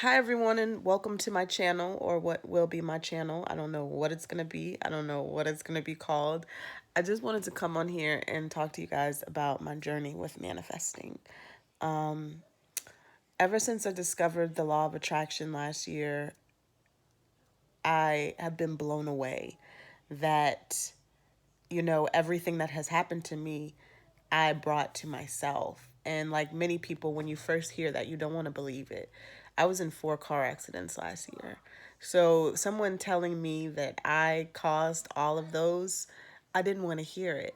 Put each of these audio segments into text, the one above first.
Hi everyone and welcome to my channel, or what will be my channel. I don't know what it's going to be. I don't know what it's going to be called. I just wanted to come on here and talk to you guys about my journey with manifesting. Ever since I discovered the law of attraction last year, I have been blown away that, everything that has happened to me, I brought to myself. And like many people, when you first hear that, you don't want to believe it. I was in 4 car accidents last year. So someone telling me that I caused all of those, I didn't want to hear it.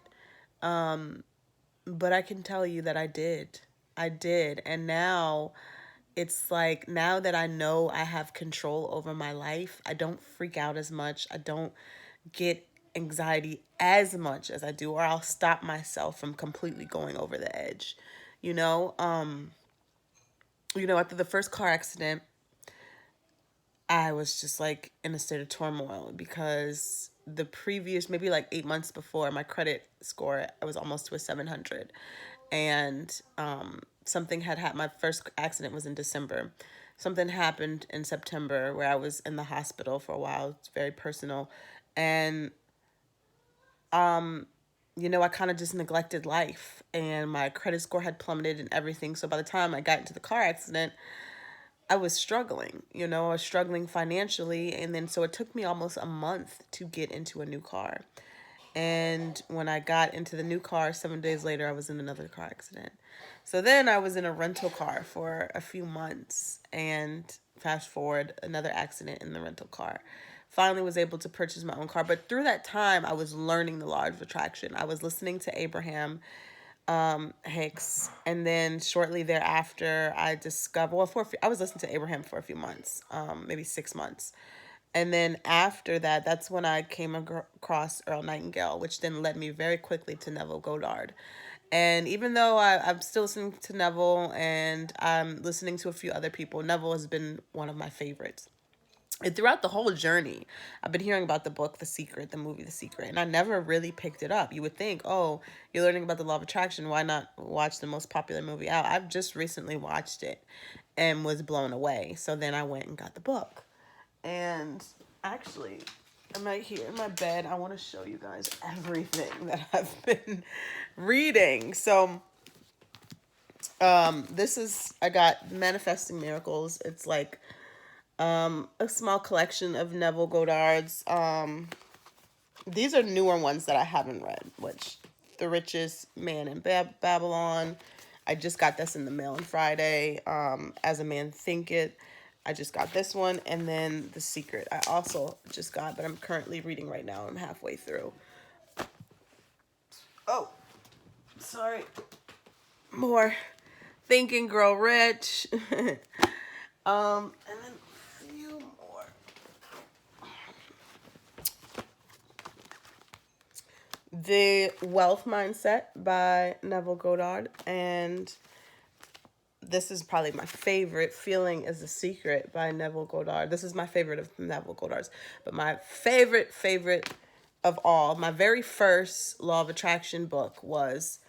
But I can tell you that I did. I did. And now it's like, now that I know I have control over my life, I don't freak out as much. I don't get anxiety as much as I do, or I'll stop myself from completely going over the edge. You know, um, After the first car accident, I was just like in a state of turmoil because the previous, maybe like 8 months before, my credit score, I was almost to a 700. And something had happened. My first accident was in December. Something happened in September where I was in the hospital for a while. It's very personal. And I kind of just neglected life, and my credit score had plummeted and everything. So by the time I got into the car accident, I was struggling, I was struggling financially. And then so it took me almost a month to get into a new car. And when I got into the new car, 7 days later, I was in another car accident. So then I was in a rental car for a few months, and fast forward, another accident in the rental car. Finally was able to purchase my own car. But through that time, I was learning the law of attraction. I was listening to Abraham Hicks, and then shortly thereafter, I discovered. Well, I was listening to Abraham for a few months, maybe 6 months, and then after that, that's when I came across Earl Nightingale, which then led me very quickly to Neville Goddard. And even though I'm still listening to Neville and I'm listening to a few other people, Neville has been one of my favorites. And throughout the whole journey, I've been hearing about the book, The Secret, the movie, The Secret, and I never really picked it up. You would think, oh, you're learning about the law of attraction. Why not watch the most popular movie out? I've just recently watched it and was blown away. So then I went and got the book. And actually, I'm right here in my bed. I want to show you guys everything that I've been reading. So, I got Manifesting Miracles. It's like a small collection of Neville Goddard's. These are newer ones that I haven't read, which The Richest Man in Babylon. I just got this in the mail on Friday. As a Man Thinketh. I just got this one, and then The Secret I also just got, but I'm currently reading right now. I'm halfway through. Oh, sorry. More Think and Grow Rich. And then a few more. The Wealth Mindset by Neville Goddard. And this is probably my favorite. Feeling is the Secret by Neville Goddard. This is my favorite of Neville Goddard's. But my favorite of all, my very first Law of Attraction book was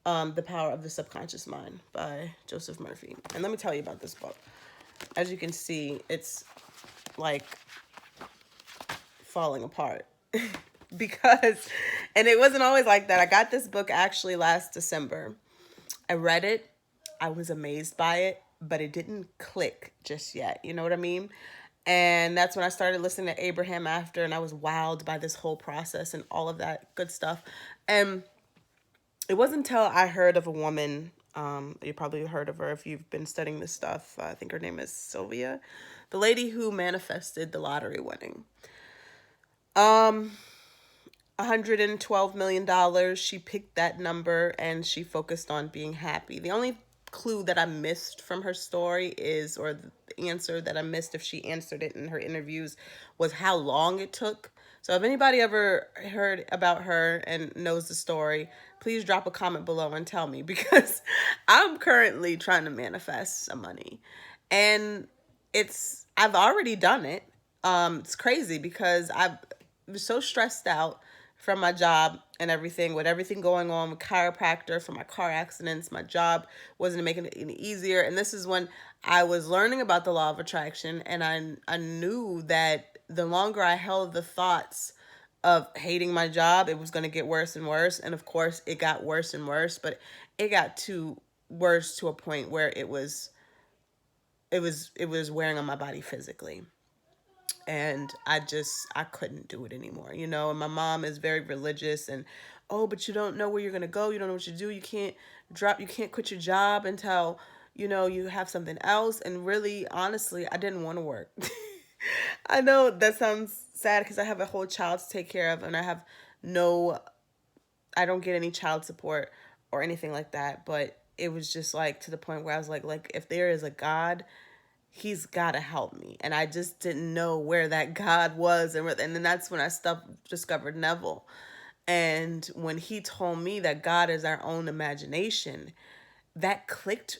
The Power of the Subconscious Mind by Joseph Murphy. And let me tell you about this book. As you can see, it's like falling apart. Because, and it wasn't always like that. I got this book actually last December. I read it. I was amazed by it, but it didn't click just yet. You know what I mean? And that's when I started listening to Abraham after, and I was wowed by this whole process and all of that good stuff. And it wasn't until I heard of a woman, you probably heard of her if you've been studying this stuff. I think her name is Sylvia, the lady who manifested the lottery winning. $112 million. She picked that number and she focused on being happy. The only clue that I missed from her story is, or the answer that I missed if she answered it in her interviews, was how long it took. So if anybody ever heard about her and knows the story, please drop a comment below and tell me, because I'm currently trying to manifest some money. And I've already done it. It's crazy because I was so stressed out from my job. and everything, with everything going on with chiropractor for my car accidents, my job wasn't making it any easier. And this is when I was learning about the law of attraction, and I knew that the longer I held the thoughts of hating my job, it was going to get worse and worse. And of course, it got worse and worse, but it got too worse to a point where it was wearing on my body physically. And I couldn't do it anymore, and my mom is very religious, and oh, but you don't know where you're going to go, you don't know what you do, you can't quit your job until you have something else. And really, honestly, I didn't want to work. I know that sounds sad because I have a whole child to take care of, and no I don't get any child support or anything like that. But it was just like to the point where I was like if there is a God, he's got to help me. And I just didn't know where that God was. And then that's when I discovered Neville. And when he told me that God is our own imagination, that clicked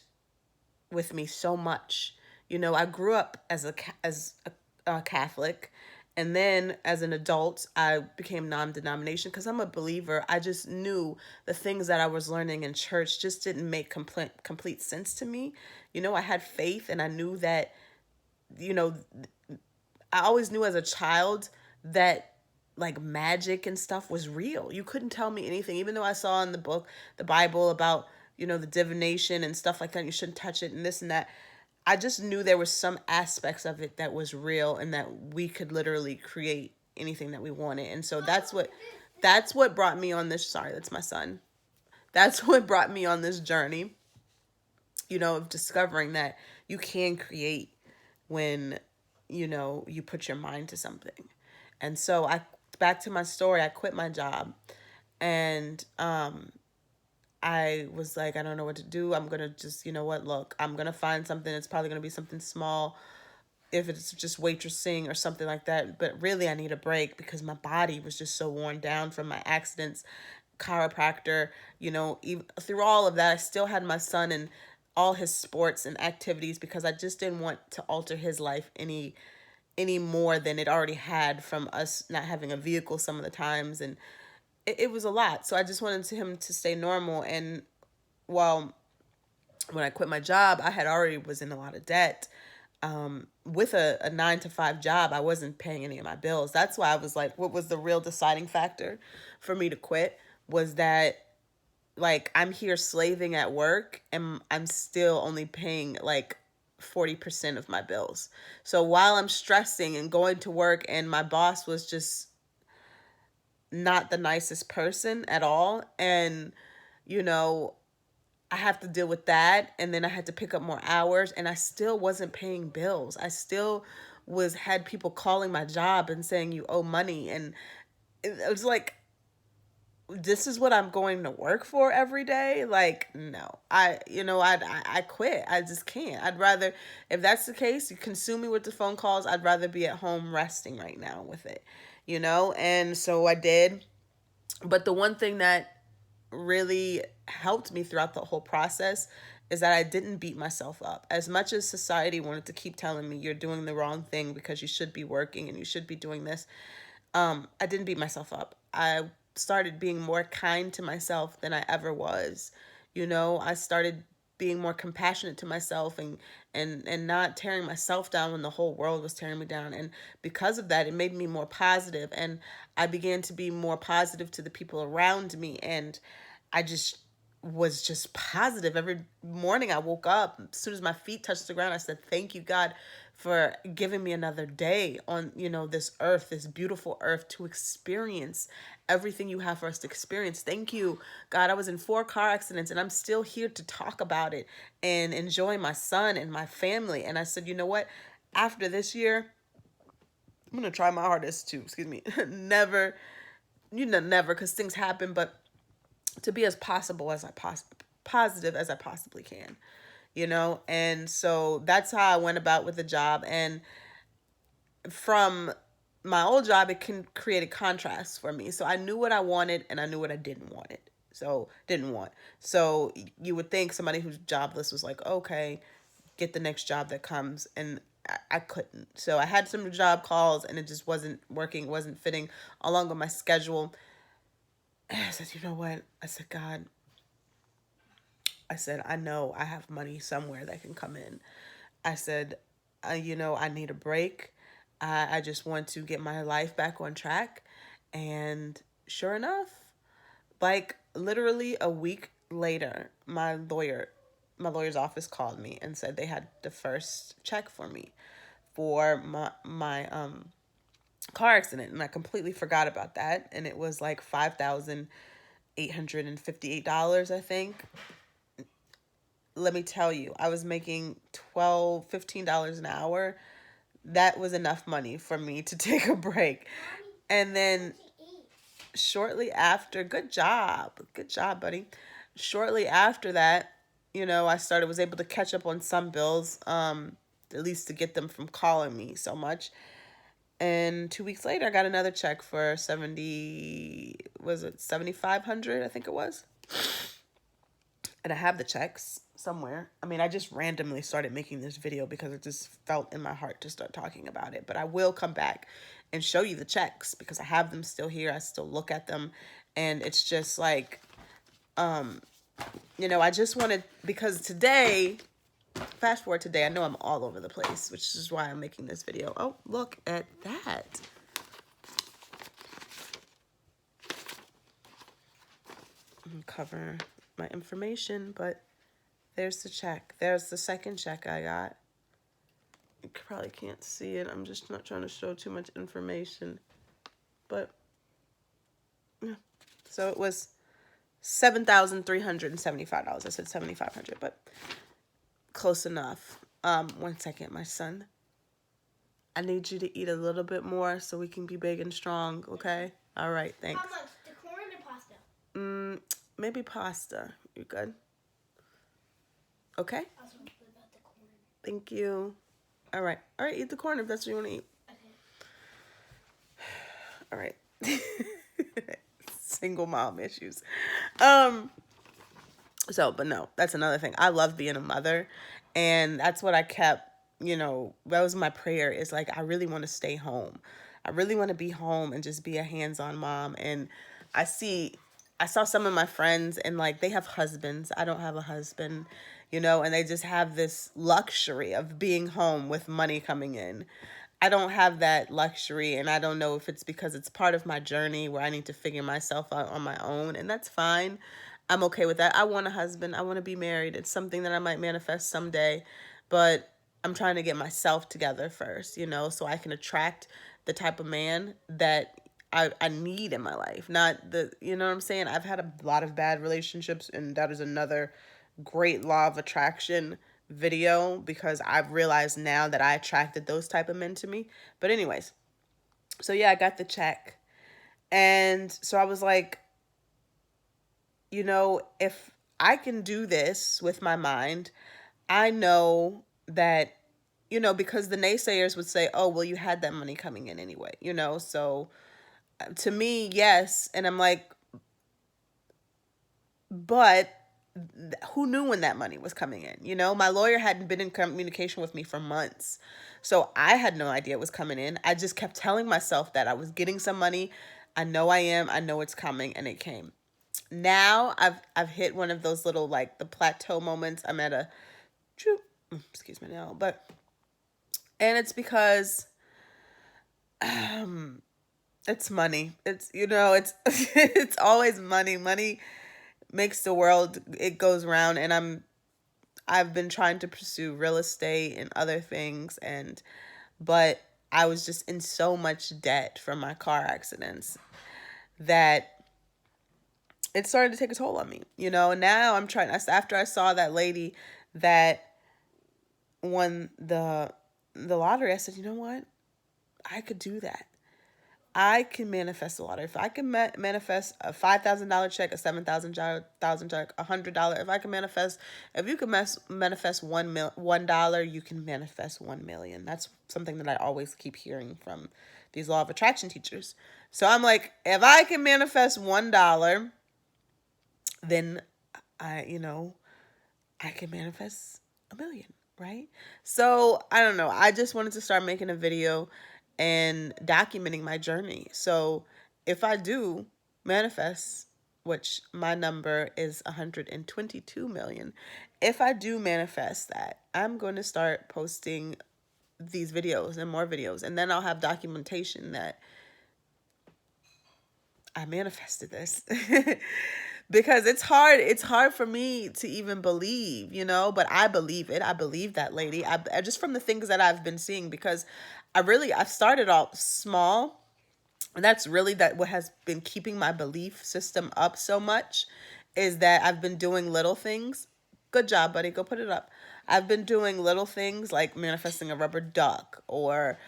with me so much. I grew up as a Catholic, and then as an adult, I became non-denomination because I'm a believer. I just knew the things that I was learning in church just didn't make complete sense to me. I had faith, and I knew that, you know, I always knew as a child that like magic and stuff was real. You couldn't tell me anything, even though I saw in the Bible about, the divination and stuff like that. You shouldn't touch it and this and that. I just knew there was some aspects of it that was real and that we could literally create anything that we wanted. And so that's what brought me on this. Sorry, that's my son. That's what brought me on this journey, of discovering that you can create when, you put your mind to something. And so back to my story, I quit my job, and I was like, I don't know what to do. I'm going to just, what, look, I'm going to find something. It's probably going to be something small, if it's just waitressing or something like that. But really, I need a break because my body was just so worn down from my accidents, chiropractor, even through all of that. I still had my son and all his sports and activities because I just didn't want to alter his life any more than it already had from us not having a vehicle some of the times. And it was a lot. So I just wanted him to stay normal. And while when I quit my job, I had already was in a lot of debt. With a 9 to 5 job, I wasn't paying any of my bills. That's why I was like, what was the real deciding factor for me to quit was that, like, I'm here slaving at work and I'm still only paying like 40% of my bills. So while I'm stressing and going to work and my boss was just not the nicest person at all, and you know I have to deal with that, and then I had to pick up more hours, and I still wasn't paying bills. I still had people calling my job and saying you owe money, and it was like, this is what I'm going to work for every day. Like, no, I quit. I just can't. I'd rather, if that's the case, you consume me with the phone calls. I'd rather be at home resting right now with it, and so I did. But the one thing that really helped me throughout the whole process is that I didn't beat myself up. As much as society wanted to keep telling me you're doing the wrong thing because you should be working and you should be doing this, I didn't beat myself up. I started being more kind to myself than I ever was. I started being more compassionate to myself, and not tearing myself down when the whole world was tearing me down. And because of that, it made me more positive, and I began to be more positive to the people around me. And I just was just positive. Every morning I woke up, as soon as my feet touched the ground, I said, thank you, God, for giving me another day on, this earth, this beautiful earth, to experience everything you have for us to experience. Thank you, God. I was in 4 car accidents and I'm still here to talk about it and enjoy my son and my family. And I said, you know what? After this year, I'm going to try my hardest to, never, never, because things happen, but to be as positive as I possibly can, and so that's how I went about with the job. And from my old job, it can create a contrast for me. So I knew what I wanted and I knew what I didn't want. So you would think somebody who's jobless was like, okay, get the next job that comes, and I couldn't. So I had some job calls and it just wasn't working, wasn't fitting along with my schedule. And I said, you know what? I said, God, I said, I know I have money somewhere that can come in. I said, I need a break. I just want to get my life back on track. And sure enough, like literally a week later, my lawyer's office called me and said they had the first check for me for my car accident, and I completely forgot about that. And it was like $5,858, I think. Let me tell you, I was making $15 an hour. That was enough money for me to take a break. And then shortly after, good job, buddy. Shortly after that, I was able to catch up on some bills, at least to get them from calling me so much. And 2 weeks later, I got another check for 7,500, I think it was. And I have the checks somewhere. I mean, I just randomly started making this video because it just felt in my heart to start talking about it. But I will come back and show you the checks because I have them still here. I still look at them. And it's just like, I just wanted, because today, fast forward today, I know I'm all over the place, which is why I'm making this video. Oh, look at that. Cover my information, but there's the check. There's the second check I got. You probably can't see it. I'm just not trying to show too much information. But, yeah. So it was $7,375. I said 7,500, but close enough. 1 second, my son. I need you to eat a little bit more so we can be big and strong, okay? All right, thanks. How much? The corn or pasta? Maybe pasta. You good? Okay? I was wondering about the corn. Thank you. All right, eat the corn if that's what you want to eat. Okay. All right. Single mom issues. But no, that's another thing. I love being a mother, and that's what I kept, that was my prayer, is like, I really want to stay home. I really want to be home and just be a hands-on mom. And I saw some of my friends, and like, they have husbands. I don't have a husband, and they just have this luxury of being home with money coming in. I don't have that luxury, and I don't know if it's because it's part of my journey where I need to figure myself out on my own, and that's fine. I'm okay with that. I want a husband. I want to be married. It's something that I might manifest someday, but I'm trying to get myself together first, so I can attract the type of man that I need in my life. Not you know what I'm saying? I've had a lot of bad relationships, and that is another great law of attraction video, because I've realized now that I attracted those type of men to me. But anyways, so yeah, I got the check. And so I was like, if I can do this with my mind, I know that, because the naysayers would say, oh, well, you had that money coming in anyway, so to me, yes. And I'm like, but who knew when that money was coming in? My lawyer hadn't been in communication with me for months. So I had no idea it was coming in. I just kept telling myself that I was getting some money. I know I am. I know it's coming, and it came. Now I've hit one of those little, like, the plateau moments. I'm at a, excuse me now, and it's because it's money. It's, it's it's always money. Money makes the world, it goes around. And I've been trying to pursue real estate and other things, but I was just in so much debt from my car accidents that it started to take a toll on me. Now I'm trying, after I saw that lady that won the lottery, I said, you know what? I could do that. I can manifest a lottery. If I can manifest a $5,000 check, a $7,000 check, $100. If you can manifest $1, you can manifest 1,000,000. That's something that I always keep hearing from these law of attraction teachers. So I'm like, if I can manifest $1, then I can manifest 1,000,000, right? So I don't know. I just wanted to start making a video and documenting my journey. So if I do manifest which my number is 122 million. If I do manifest that, I'm going to start posting these videos and more videos, and then I'll have documentation that I manifested this. Because it's hard for me to even believe, but I believe it. I believe that lady. Just from the things that I've been seeing, because I've started off small, and that's really that what has been keeping my belief system up so much, is that I've been doing little things. Good job, buddy. Go put it up. I've been doing little things like manifesting a rubber duck, or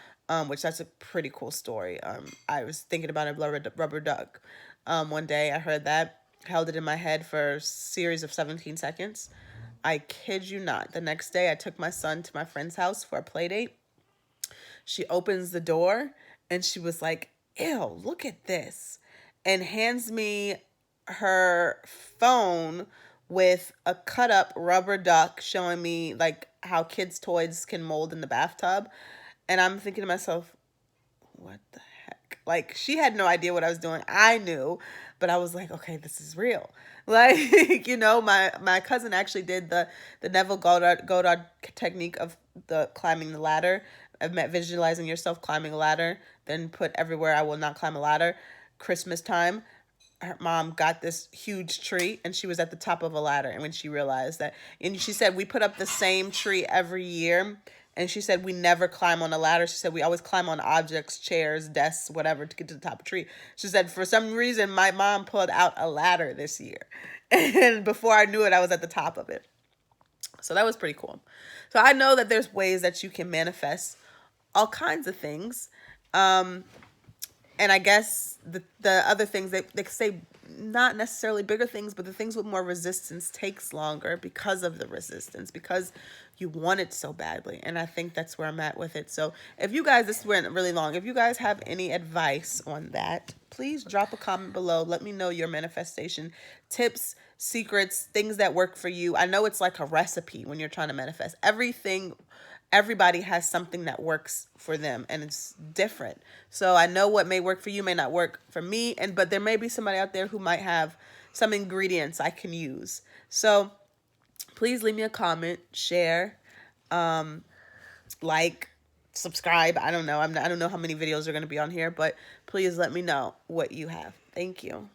which that's a pretty cool story. I was thinking about a rubber duck. One day I heard that, held it in my head for a series of 17 seconds. I kid you not. The next day I took my son to my friend's house for a play date. She opens the door and she was like, "Ew, look at this," and hands me her phone with a cut up rubber duck showing me like how kids' toys can mold in the bathtub. And I'm thinking to myself, what the heck? Like, she had no idea what I was doing. I knew, but I was like, okay, this is real. Like, my cousin actually did the Neville Goddard technique of the climbing the ladder. I've met visualizing yourself climbing a ladder, then put everywhere I will not climb a ladder. Christmas time, her mom got this huge tree and she was at the top of a ladder. And when she realized that, and she said, we put up the same tree every year. And she said, we never climb on a ladder. She said, we always climb on objects, chairs, desks, whatever, to get to the top of the tree. She said, for some reason, my mom pulled out a ladder this year. And before I knew it, I was at the top of it. So that was pretty cool. So I know that there's ways that you can manifest all kinds of things. And I guess the other things, they say not necessarily bigger things, but the things with more resistance takes longer because of the resistance, because you want it so badly. And I think that's where I'm at with it. So if you guys, this went really long, if you guys have any advice on that, please drop a comment below. Let me know your manifestation tips, secrets, things that work for you. I know it's like a recipe when you're trying to manifest. Everybody has something that works for them, and it's different. So I know what may work for you may not work for me, but there may be somebody out there who might have some ingredients I can use. So please leave me a comment, share, like, subscribe. I don't know. I don't know how many videos are going to be on here, but please let me know what you have. Thank you.